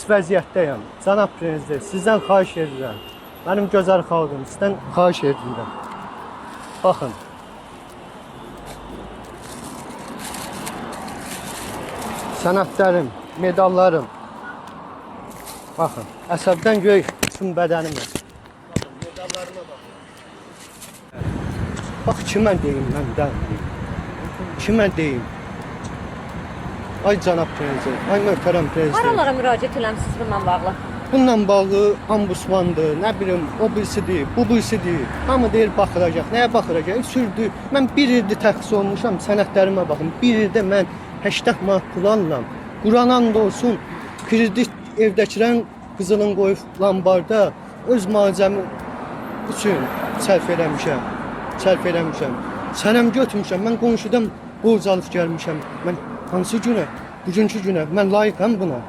vəziyyətdəyəm. Cənab prezident, sizdən xahiş edirəm. Mənim gözəl xalqım, sizdən xahiş edirəm. Baxın. Sənədlərim, medallarım. Baxın, əsəbdən göy bütün bədənim. Baxın, medallarıma baxın. Bax, kimə deyim məndən? Kimə deyim? Ay cənab prezident, ay möhtərəm prezident. Haralara müraciət eləmisiniz bununla bağlı? Bununla bağlı ambusmandır, nə bilim, o birisidir, bu birisidir. Hamı deyir baxılacaq, nəyə baxılacaq? Sürdü. Mən bir ildir təxsis olmuşam, sənədlərimə baxın. Bir ildə mən 80 manat pul alıram. Quranan da olsun, kredit evdəkilərin qızılın qoyub lambarda öz malzəmi üçün sərf eləmişəm. Sənəm götürmüşəm, mən qonşudan borc alıb gəlmişəm. Mən hansı günə, bugünkü günə mən layiqəm buna.